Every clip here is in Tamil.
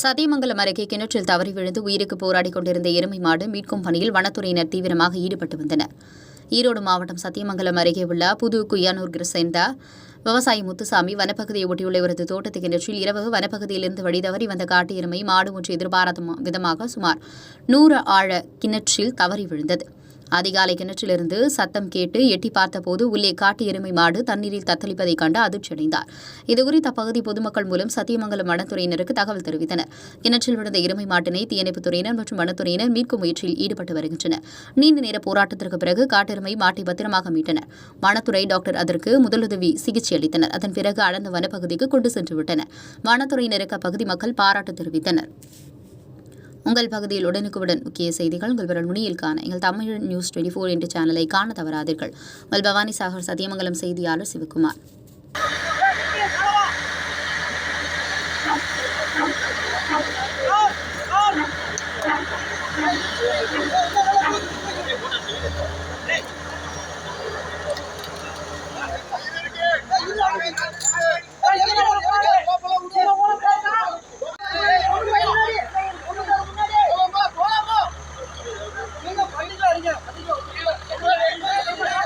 சத்தியமங்கலம் அருகே கிணற்றில் தவறி விழுந்து உயிருக்கு போராடிக் கொண்டிருந்த எருமை மாடு மீட்கும் பணியில் வனத்துறையினர் தீவிரமாக ஈடுபட்டு வந்தனர். ஈரோடு மாவட்டம் சத்தியமங்கலம் அருகே உள்ள புது குய்யானூர் சேர்ந்த விவசாயி முத்துசாமி வனப்பகுதியை ஒட்டியுள்ள இவரது தோட்டத்து கிணற்றில் இரவு வனப்பகுதியிலிருந்து வழிதவறி வந்த காட்டு எருமை மாடு ஒன்று எதிர்பாராத விதமாக சுமார் 100 ஆழ கிணற்றில் தவறி விழுந்தது. அதிகாலை கிணற்றிலிருந்து சத்தம் கேட்டு எட்டி பார்த்தபோது உள்ளே காட்டு எருமை மாடு தண்ணீரில் தத்தளிப்பதைக் கண்டு அதிர்ச்சியடைந்தார். இதுகுறித்து அப்பகுதி பொதுமக்கள் மூலம் சத்தியமங்கலம் வனத்துறையினருக்கு தகவல் தெரிவித்தனர். கிணற்றில் விழுந்த எருமை மாட்டினை தீயணைப்புத் துறையினர் மற்றும் வனத்துறையினர் மீட்கும் முயற்சியில் ஈடுபட்டு வருகின்றனர். நீண்ட நேர போராட்டத்திற்கு பிறகு காட்டெருமை மாட்டை பத்திரமாக மீட்டனர். வனத்துறை டாக்டர் அதற்கு முதலுதவி சிகிச்சை அளித்தனர். அதன் பிறகு அடர்ந்த வனப்பகுதிக்கு கொண்டு சென்று விட்டனர். வனத்துறையினருக்கு அப்பகுதி மக்கள் பாராட்டு தெரிவித்தனர். உங்கள் பகுதியில் உடனுக்குடன் முக்கிய செய்திகள் உங்கள் விரல் நுனியில் காண எங்கள் தமிழ் நியூஸ் 24 என்ற சேனலை காண தவறாதீர்கள். உங்கள் பவானி சாகர் சத்தியமங்கலம் செய்தியாளர் சிவகுமார்.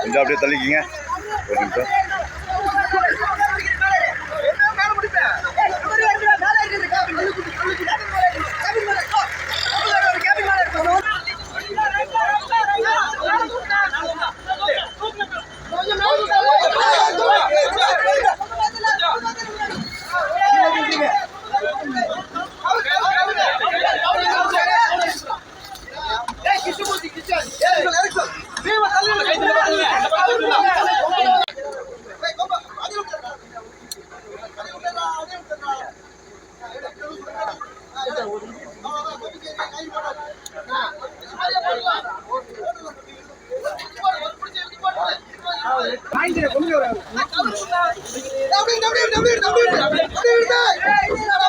கொஞ்சம் அப்படியே தள்ளிக்கிங்க ஒரு நிமிஷம். Hey!